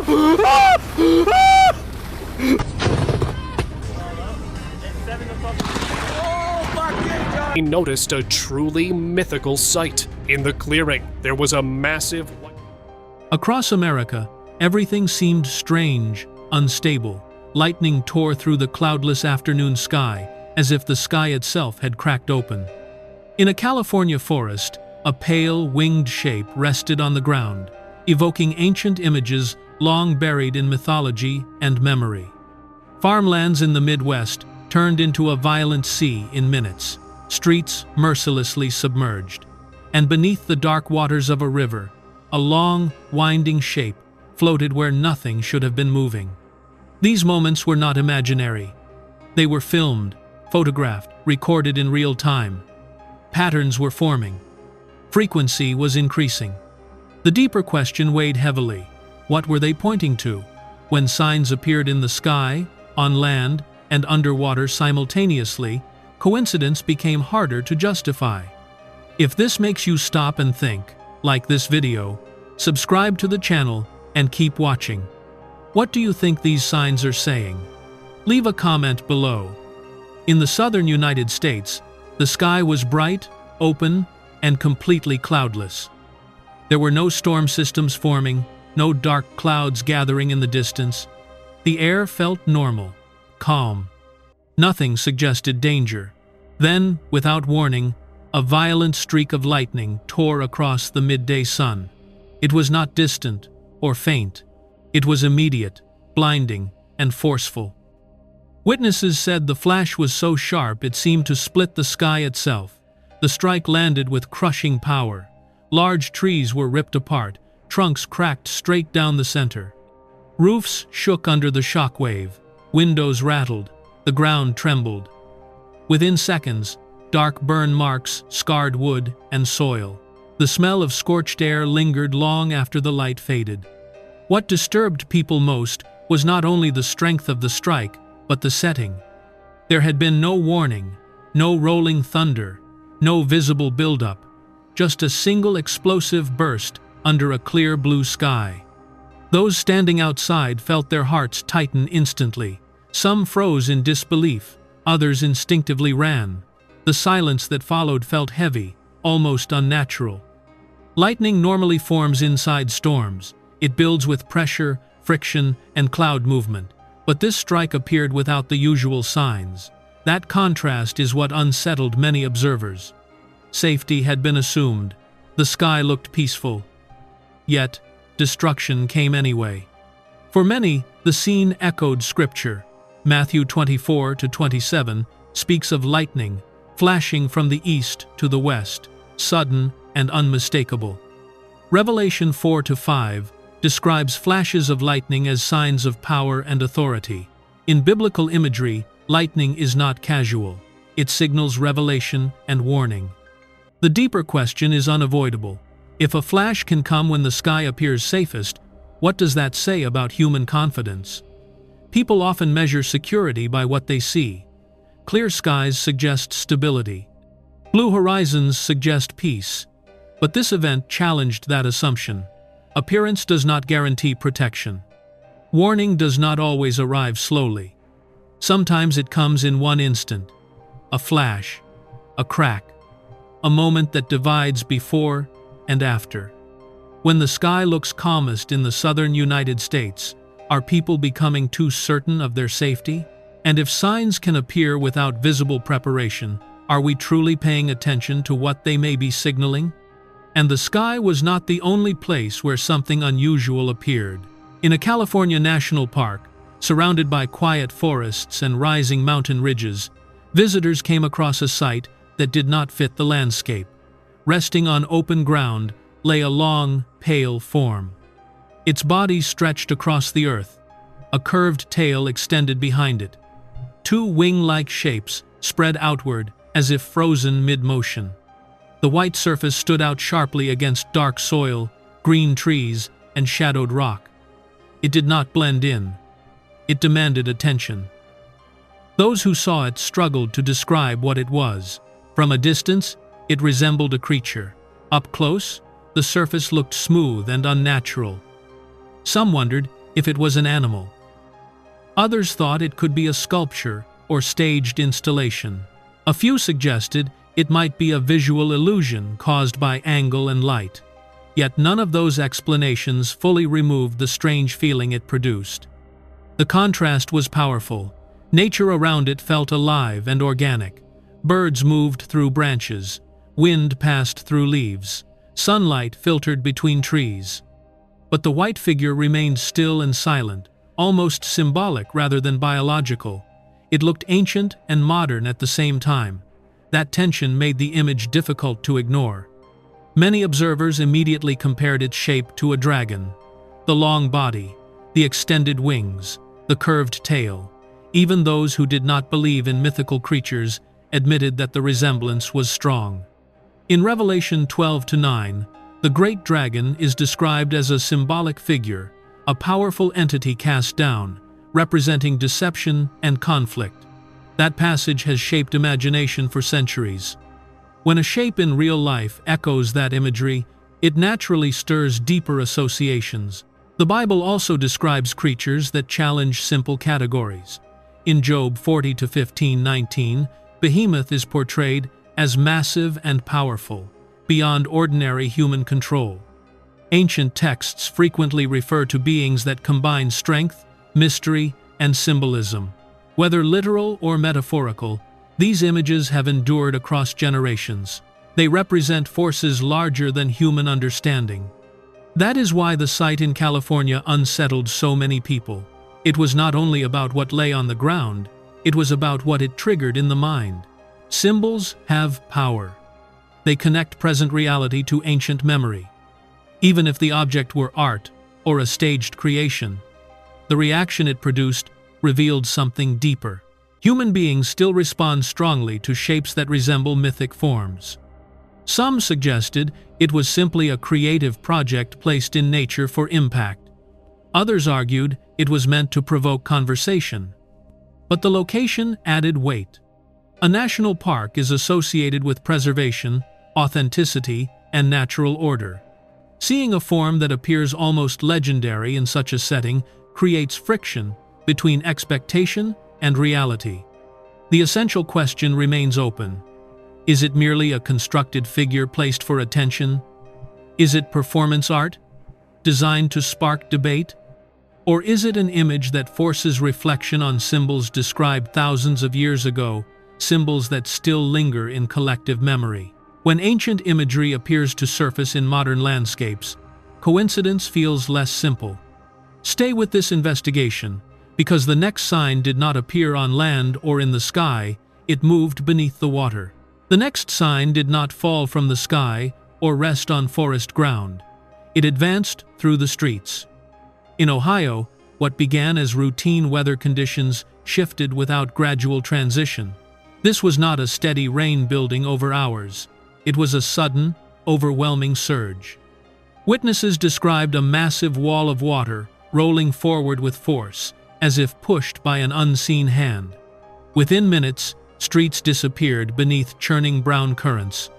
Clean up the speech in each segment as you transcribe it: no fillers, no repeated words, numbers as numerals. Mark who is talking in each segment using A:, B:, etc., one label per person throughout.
A: He noticed a truly mythical sight. In the clearing, there was a massive...
B: Across America, everything seemed strange, unstable. Lightning tore through the cloudless afternoon sky, as if the sky itself had cracked open. In a California forest, a pale, winged shape rested on the ground, evoking ancient images long buried in mythology and memory. Farmlands in the Midwest turned into a violent sea in minutes, streets mercilessly submerged. And beneath the dark waters of a river, a long, winding shape floated where nothing should have been moving. These moments were not imaginary. They were filmed, photographed, recorded in real time. Patterns were forming. Frequency was increasing. The deeper question weighed heavily. What were they pointing to? When signs appeared in the sky, on land, and underwater simultaneously, coincidence became harder to justify. If this makes you stop and think, like this video, subscribe to the channel and keep watching. What do you think these signs are saying? Leave a comment below. In the southern United States, the sky was bright, open, and completely cloudless. There were no storm systems forming, no dark clouds gathering in the distance. The air felt normal, calm. Nothing suggested danger. Then, without warning, a violent streak of lightning tore across the midday sun. It was not distant or faint. It was immediate, blinding, and forceful. Witnesses said the flash was so sharp it seemed to split the sky itself. The strike landed with crushing power. Large trees were ripped apart, trunks cracked straight down the center. Roofs shook under the shock wave. Windows rattled. The ground trembled. Within seconds, dark burn marks scarred wood and soil. The smell of scorched air lingered long after the light faded. What disturbed people most was not only the strength of the strike, but the setting. There had been no warning, no rolling thunder, no visible buildup, just a single explosive burst under a clear blue sky. Those standing outside felt their hearts tighten instantly. Some froze in disbelief, others instinctively ran. The silence that followed felt heavy, almost unnatural. Lightning normally forms inside storms. It builds with pressure, friction, and cloud movement. But this strike appeared without the usual signs. That contrast is what unsettled many observers. Safety had been assumed. The sky looked peaceful. Yet, destruction came anyway. For many, the scene echoed scripture. Matthew 24-27 speaks of lightning, flashing from the east to the west, sudden and unmistakable. Revelation 4-5 describes flashes of lightning as signs of power and authority. In biblical imagery, lightning is not casual. It signals revelation and warning. The deeper question is unavoidable. If a flash can come when the sky appears safest, what does that say about human confidence? People often measure security by what they see. Clear skies suggest stability. Blue horizons suggest peace. But this event challenged that assumption. Appearance does not guarantee protection. Warning does not always arrive slowly. Sometimes it comes in one instant. A flash, a crack, a moment that divides before and after. When the sky looks calmest in the southern United States, are people becoming too certain of their safety? And if signs can appear without visible preparation, are we truly paying attention to what they may be signaling? And the sky was not the only place where something unusual appeared. In a California national park, surrounded by quiet forests and rising mountain ridges, visitors came across a sight that did not fit the landscape. Resting on open ground lay a long, pale form. Its body stretched across the earth. A curved tail extended behind it. Two wing-like shapes spread outward as if frozen mid-motion. The white surface stood out sharply against dark soil, green trees, and shadowed rock. It did not blend in. It demanded attention. Those who saw it struggled to describe what it was. From a distance, it resembled a creature. Up close, the surface looked smooth and unnatural. Some wondered if it was an animal. Others thought it could be a sculpture or staged installation. A few suggested it might be a visual illusion caused by angle and light. Yet none of those explanations fully removed the strange feeling it produced. The contrast was powerful. Nature around it felt alive and organic. Birds moved through branches. Wind passed through leaves. Sunlight filtered between trees. But the white figure remained still and silent, almost symbolic rather than biological. It looked ancient and modern at the same time. That tension made the image difficult to ignore. Many observers immediately compared its shape to a dragon. The long body, the extended wings, the curved tail. Even those who did not believe in mythical creatures admitted that the resemblance was strong. In Revelation 12:9, the great dragon is described as a symbolic figure, a powerful entity cast down, representing deception and conflict. That passage has shaped imagination for centuries. When a shape in real life echoes that imagery, it naturally stirs deeper associations. The Bible also describes creatures that challenge simple categories. In Job 40:15-19, Behemoth is portrayed as massive and powerful, beyond ordinary human control. Ancient texts frequently refer to beings that combine strength, mystery, and symbolism. Whether literal or metaphorical, these images have endured across generations. They represent forces larger than human understanding. That is why the site in California unsettled so many people. It was not only about what lay on the ground, it was about what it triggered in the mind. Symbols have power. They connect present reality to ancient memory. Even if the object were art or a staged creation, the reaction it produced revealed something deeper. Human beings still respond strongly to shapes that resemble mythic forms. Some suggested it was simply a creative project placed in nature for impact. Others argued it was meant to provoke conversation. But the location added weight. A national park is associated with preservation, authenticity, and natural order. Seeing a form that appears almost legendary in such a setting creates friction between expectation and reality. The essential question remains open. Is it merely a constructed figure placed for attention? Is it performance art, designed to spark debate? Or is it an image that forces reflection on symbols described thousands of years ago, symbols that still linger in collective memory? When ancient imagery appears to surface in modern landscapes, coincidence feels less simple. Stay with this investigation, because the next sign did not appear on land or in the sky, it moved beneath the water. The next sign did not fall from the sky or rest on forest ground. It advanced through the streets. In Ohio, what began as routine weather conditions shifted without gradual transition. This was not a steady rain building over hours. It was a sudden, overwhelming surge. Witnesses described a massive wall of water rolling forward with force, as if pushed by an unseen hand. Within minutes, streets disappeared beneath churning brown currents.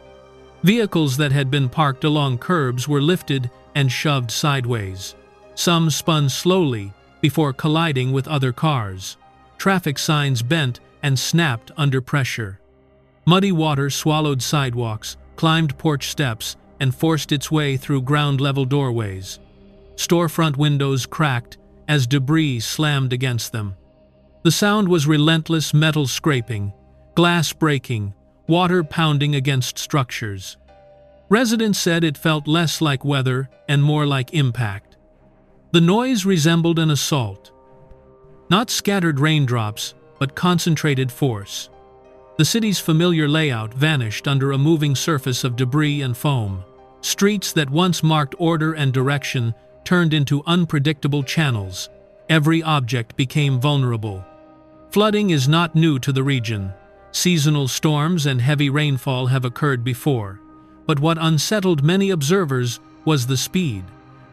B: Vehicles that had been parked along curbs were lifted and shoved sideways. Some spun slowly before colliding with other cars. Traffic signs bent and snapped under pressure. Muddy water swallowed sidewalks, climbed porch steps, and forced its way through ground-level doorways. Storefront windows cracked as debris slammed against them. The sound was relentless metal scraping, glass breaking, water pounding against structures. Residents said it felt less like weather and more like impact. The noise resembled an assault. Not scattered raindrops, but concentrated force. The city's familiar layout vanished under a moving surface of debris and foam. Streets that once marked order and direction turned into unpredictable channels. Every object became vulnerable. Flooding is not new to the region. Seasonal storms and heavy rainfall have occurred before. But what unsettled many observers was the speed.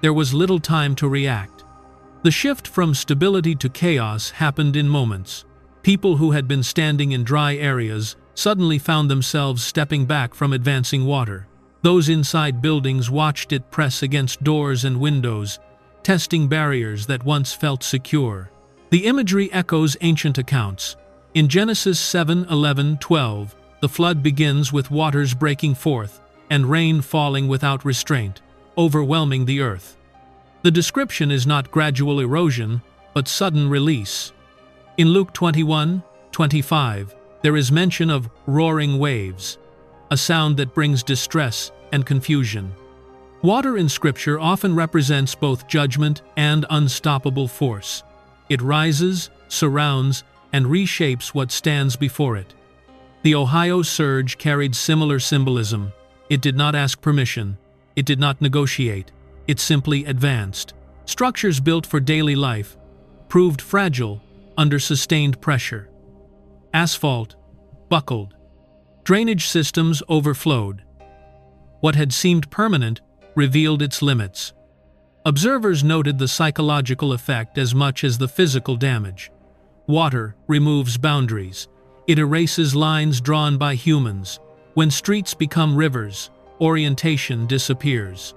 B: There was little time to react. The shift from stability to chaos happened in moments. People who had been standing in dry areas suddenly found themselves stepping back from advancing water. Those inside buildings watched it press against doors and windows, testing barriers that once felt secure. The imagery echoes ancient accounts. In Genesis 7:11-12, the flood begins with waters breaking forth and rain falling without restraint, overwhelming the earth. The description is not gradual erosion, but sudden release. In Luke 21:25, there is mention of roaring waves, a sound that brings distress and confusion. Water in Scripture often represents both judgment and unstoppable force. It rises, surrounds, and reshapes what stands before it. The Ohio surge carried similar symbolism. It did not ask permission. It did not negotiate. It simply advanced. Structures built for daily life proved fragile under sustained pressure. Asphalt buckled. Drainage systems overflowed. What had seemed permanent revealed its limits. Observers noted the psychological effect as much as the physical damage. Water removes boundaries. It erases lines drawn by humans. When streets become rivers, orientation disappears.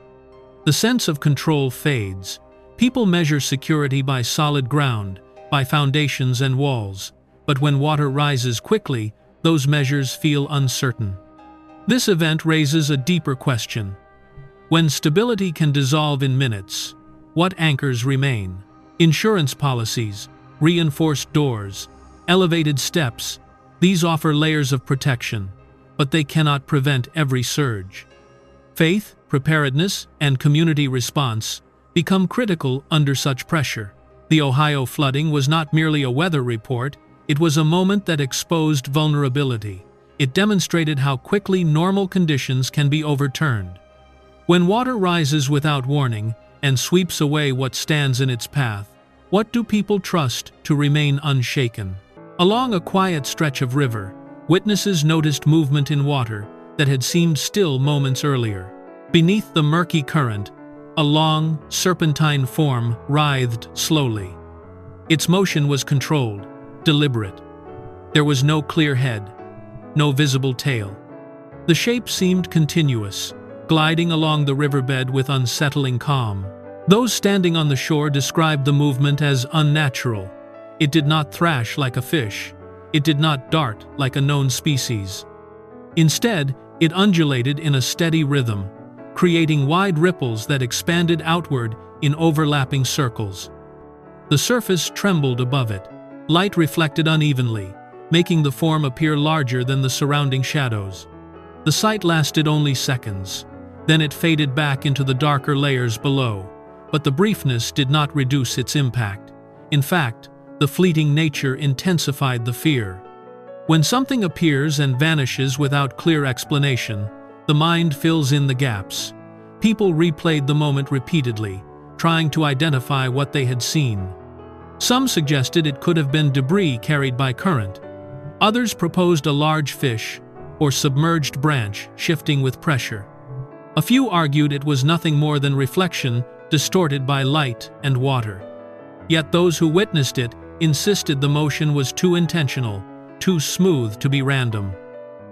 B: The sense of control fades. People measure security by solid ground, by foundations and walls. But when water rises quickly, those measures feel uncertain. This event raises a deeper question. When stability can dissolve in minutes, what anchors remain? Insurance policies, reinforced doors, elevated steps, these offer layers of protection, but they cannot prevent every surge. Faith, preparedness, and community response become critical under such pressure. The Ohio flooding was not merely a weather report, it was a moment that exposed vulnerability. It demonstrated how quickly normal conditions can be overturned. When water rises without warning and sweeps away what stands in its path, what do people trust to remain unshaken? Along a quiet stretch of river, witnesses noticed movement in water that had seemed still moments earlier. Beneath the murky current, a long, serpentine form writhed slowly. Its motion was controlled, deliberate. There was no clear head, no visible tail. The shape seemed continuous, gliding along the riverbed with unsettling calm. Those standing on the shore described the movement as unnatural. It did not thrash like a fish. It did not dart like a known species. Instead, it undulated in a steady rhythm, creating wide ripples that expanded outward in overlapping circles. The surface trembled above it. Light reflected unevenly, making the form appear larger than the surrounding shadows. The sight lasted only seconds. Then it faded back into the darker layers below, but the briefness did not reduce its impact. In fact, the fleeting nature intensified the fear. When something appears and vanishes without clear explanation, the mind fills in the gaps. People replayed the moment repeatedly, trying to identify what they had seen. Some suggested it could have been debris carried by current. Others proposed a large fish or submerged branch shifting with pressure. A few argued it was nothing more than reflection distorted by light and water. Yet those who witnessed it insisted the motion was too intentional, too smooth to be random.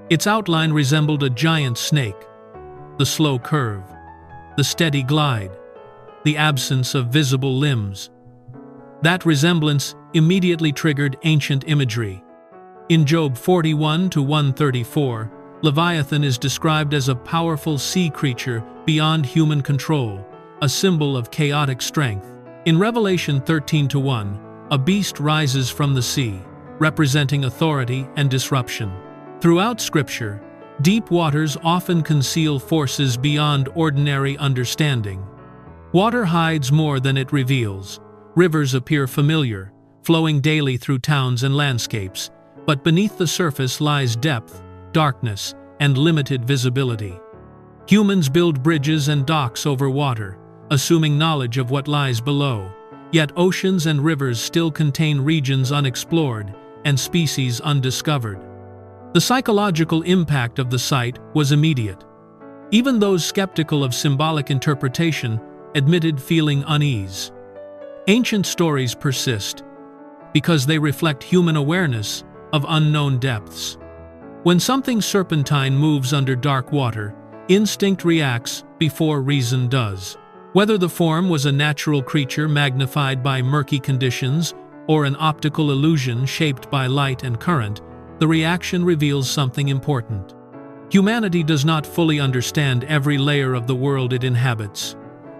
B: Its outline resembled a giant snake. The slow curve, the steady glide, the absence of visible limbs. That resemblance immediately triggered ancient imagery. In Job 41-134, Leviathan is described as a powerful sea creature beyond human control, a symbol of chaotic strength. In Revelation 13-1, a beast rises from the sea, representing authority and disruption. Throughout Scripture, deep waters often conceal forces beyond ordinary understanding. Water hides more than it reveals. Rivers appear familiar, flowing daily through towns and landscapes, but beneath the surface lies depth, darkness, and limited visibility. Humans build bridges and docks over water, assuming knowledge of what lies below. Yet oceans and rivers still contain regions unexplored and species undiscovered. The psychological impact of the sight was immediate. Even those skeptical of symbolic interpretation admitted feeling unease. Ancient stories persist because they reflect human awareness of unknown depths. When something serpentine moves under dark water, instinct reacts before reason does. Whether the form was a natural creature magnified by murky conditions or an optical illusion shaped by light and current, the reaction reveals something important. Humanity does not fully understand every layer of the world it inhabits.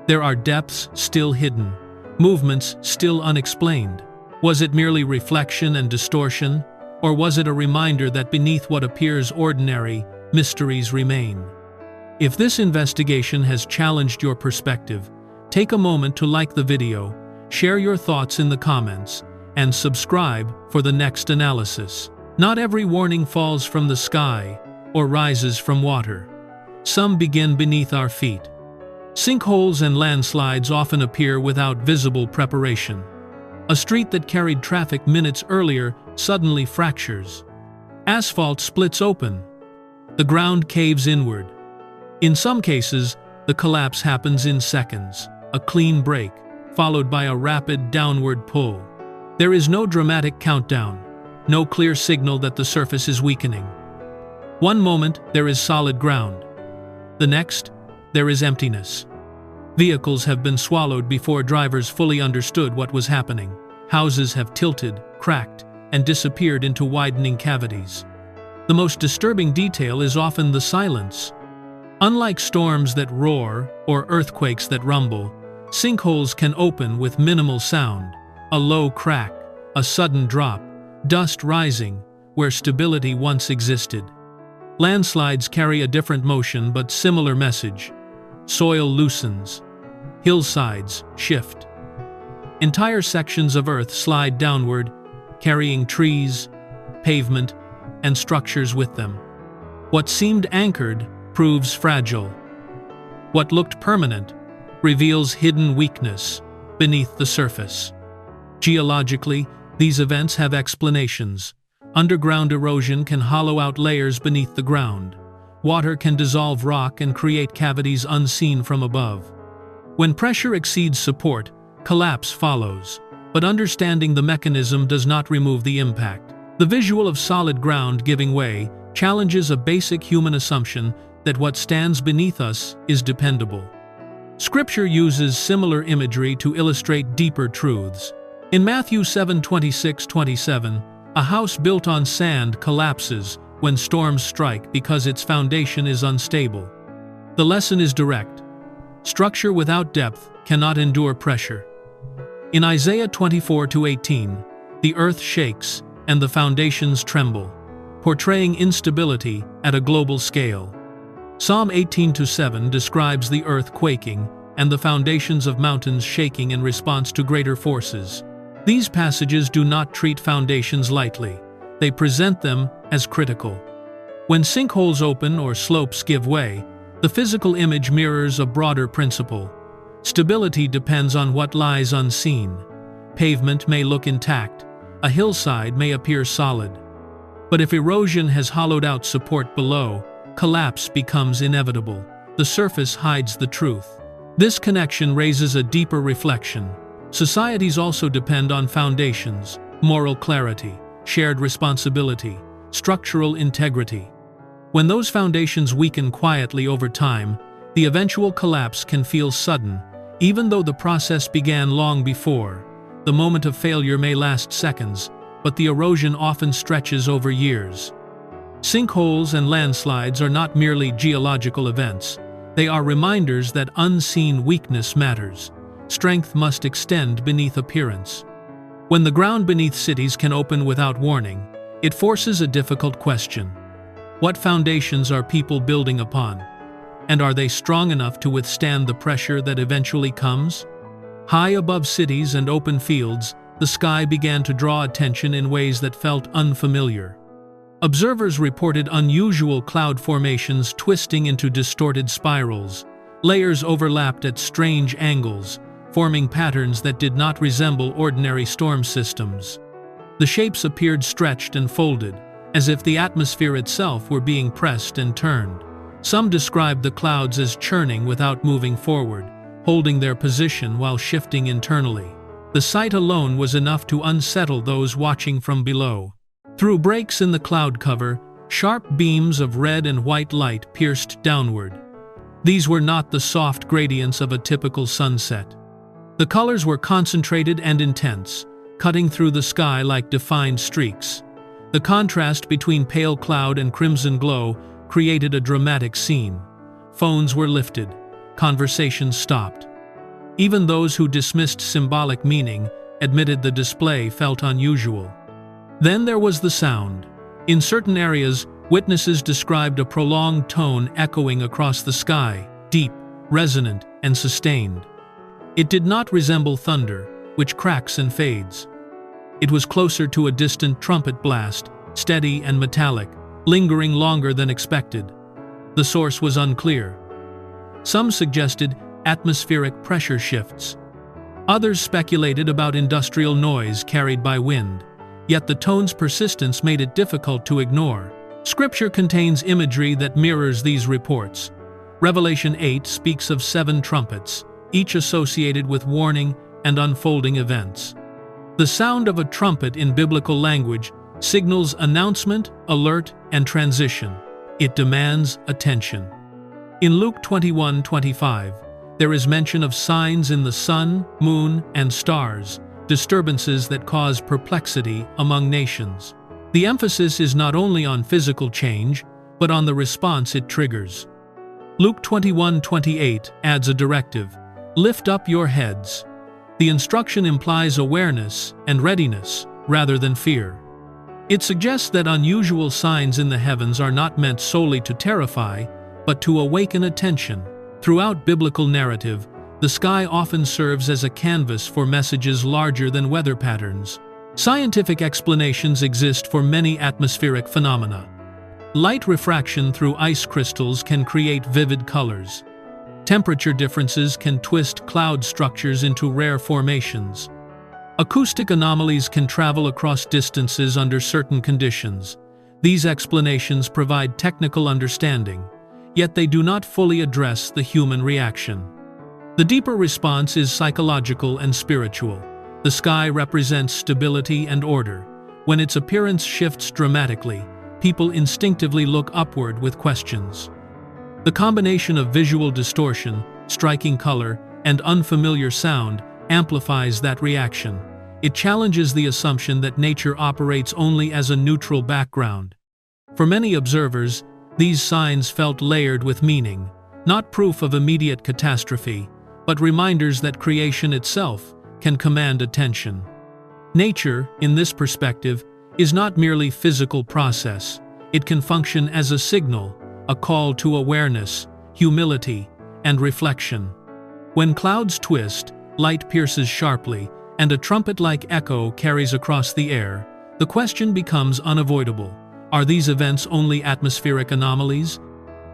B: There are depths still hidden, movements still unexplained. Was it merely reflection and distortion, or was it a reminder that beneath what appears ordinary, mysteries remain? If this investigation has challenged your perspective, take a moment to like the video, share your thoughts in the comments, and subscribe for the next analysis. Not every warning falls from the sky or rises from water. Some begin beneath our feet. Sinkholes and landslides often appear without visible preparation. A street that carried traffic minutes earlier suddenly fractures. Asphalt splits open. The ground caves inward. In some cases, the collapse happens in seconds, a clean break, followed by a rapid downward pull. There is no dramatic countdown, no clear signal that the surface is weakening. One moment, there is solid ground. The next, there is emptiness. Vehicles have been swallowed before drivers fully understood what was happening. Houses have tilted, cracked, and disappeared into widening cavities. The most disturbing detail is often the silence. Unlike storms that roar or earthquakes that rumble, sinkholes can open with minimal sound. A low crack, a sudden drop, dust rising where stability once existed. Landslides carry a different motion but similar message. Soil loosens. Hillsides shift. Entire sections of earth slide downward, carrying trees, pavement, and structures with them. What seemed anchored proves fragile. What looked permanent reveals hidden weakness beneath the surface. Geologically, these events have explanations. Underground erosion can hollow out layers beneath the ground. Water can dissolve rock and create cavities unseen from above. When pressure exceeds support, collapse follows. But understanding the mechanism does not remove the impact. The visual of solid ground giving way challenges a basic human assumption that what stands beneath us is dependable. Scripture uses similar imagery to illustrate deeper truths. In Matthew 7:26-27, a house built on sand collapses when storms strike because its foundation is unstable. The lesson is direct. Structure without depth cannot endure pressure. In Isaiah 24:18, the earth shakes and the foundations tremble, portraying instability at a global scale. Psalm 18:7 describes the earth quaking and the foundations of mountains shaking in response to greater forces. These passages do not treat foundations lightly. They present them as critical. When sinkholes open or slopes give way, the physical image mirrors a broader principle. Stability depends on what lies unseen. Pavement may look intact, a hillside may appear solid. But if erosion has hollowed out support below, collapse becomes inevitable. The surface hides the truth. This connection raises a deeper reflection. Societies also depend on foundations, moral clarity, shared responsibility, structural integrity. When those foundations weaken quietly over time, the eventual collapse can feel sudden, even though the process began long before. The moment of failure may last seconds, but the erosion often stretches over years. Sinkholes and landslides are not merely geological events. They are reminders that unseen weakness matters. Strength must extend beneath appearance. When the ground beneath cities can open without warning, it forces a difficult question. What foundations are people building upon? And are they strong enough to withstand the pressure that eventually comes? High above cities and open fields, the sky began to draw attention in ways that felt unfamiliar. Observers reported unusual cloud formations twisting into distorted spirals. Layers overlapped at strange angles, forming patterns that did not resemble ordinary storm systems. The shapes appeared stretched and folded, as if the atmosphere itself were being pressed and turned. Some described the clouds as churning without moving forward, holding their position while shifting internally. The sight alone was enough to unsettle those watching from below. Through breaks in the cloud cover, sharp beams of red and white light pierced downward. These were not the soft gradients of a typical sunset. The colors were concentrated and intense, cutting through the sky like defined streaks. The contrast between pale cloud and crimson glow created a dramatic scene. Phones were lifted. Conversations stopped. Even those who dismissed symbolic meaning admitted the display felt unusual. Then there was the sound. In certain areas, witnesses described a prolonged tone echoing across the sky, deep, resonant, and sustained. It did not resemble thunder, which cracks and fades. It was closer to a distant trumpet blast, steady and metallic, lingering longer than expected. The source was unclear. Some suggested atmospheric pressure shifts. Others speculated about industrial noise carried by wind, yet the tone's persistence made it difficult to ignore. Scripture contains imagery that mirrors these reports. Revelation 8 speaks of 7 trumpets, each associated with warning and unfolding events. The sound of a trumpet in biblical language signals announcement, alert, and transition. It demands attention. In Luke 21:25, there is mention of signs in the sun, moon, and stars, disturbances that cause perplexity among nations. The emphasis is not only on physical change, but on the response it triggers. Luke 21:28 adds a directive: lift up your heads. The instruction implies awareness and readiness, rather than fear. It suggests that unusual signs in the heavens are not meant solely to terrify, but to awaken attention. Throughout biblical narrative, the sky often serves as a canvas for messages larger than weather patterns. Scientific explanations exist for many atmospheric phenomena. Light refraction through ice crystals can create vivid colors. Temperature differences can twist cloud structures into rare formations. Acoustic anomalies can travel across distances under certain conditions. These explanations provide technical understanding, yet they do not fully address the human reaction. The deeper response is psychological and spiritual. The sky represents stability and order. When its appearance shifts dramatically, people instinctively look upward with questions. The combination of visual distortion, striking color, and unfamiliar sound amplifies that reaction. It challenges the assumption that nature operates only as a neutral background. For many observers, these signs felt layered with meaning, not proof of immediate catastrophe, but reminders that creation itself can command attention. Nature, in this perspective, is not merely physical process. It can function as a signal, a call to awareness, humility, and reflection. When clouds twist, light pierces sharply, and a trumpet-like echo carries across the air, the question becomes unavoidable. Are these events only atmospheric anomalies?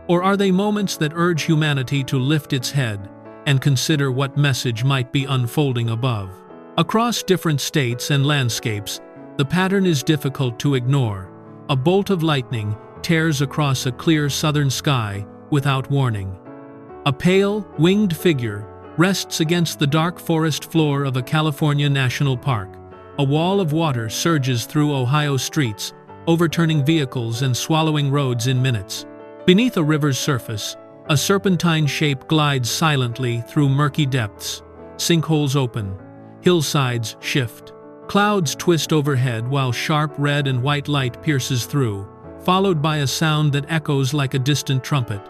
B: Or are they moments that urge humanity to lift its head and consider what message might be unfolding above? Across different states and landscapes, the pattern is difficult to ignore. A bolt of lightning tears across a clear southern sky without warning. A pale, winged figure rests against the dark forest floor of a California national park. A wall of water surges through Ohio streets, overturning vehicles and swallowing roads in minutes. Beneath a river's surface, a serpentine shape glides silently through murky depths. Sinkholes open, hillsides shift. Clouds twist overhead while sharp red and white light pierces through, followed by a sound that echoes like a distant trumpet.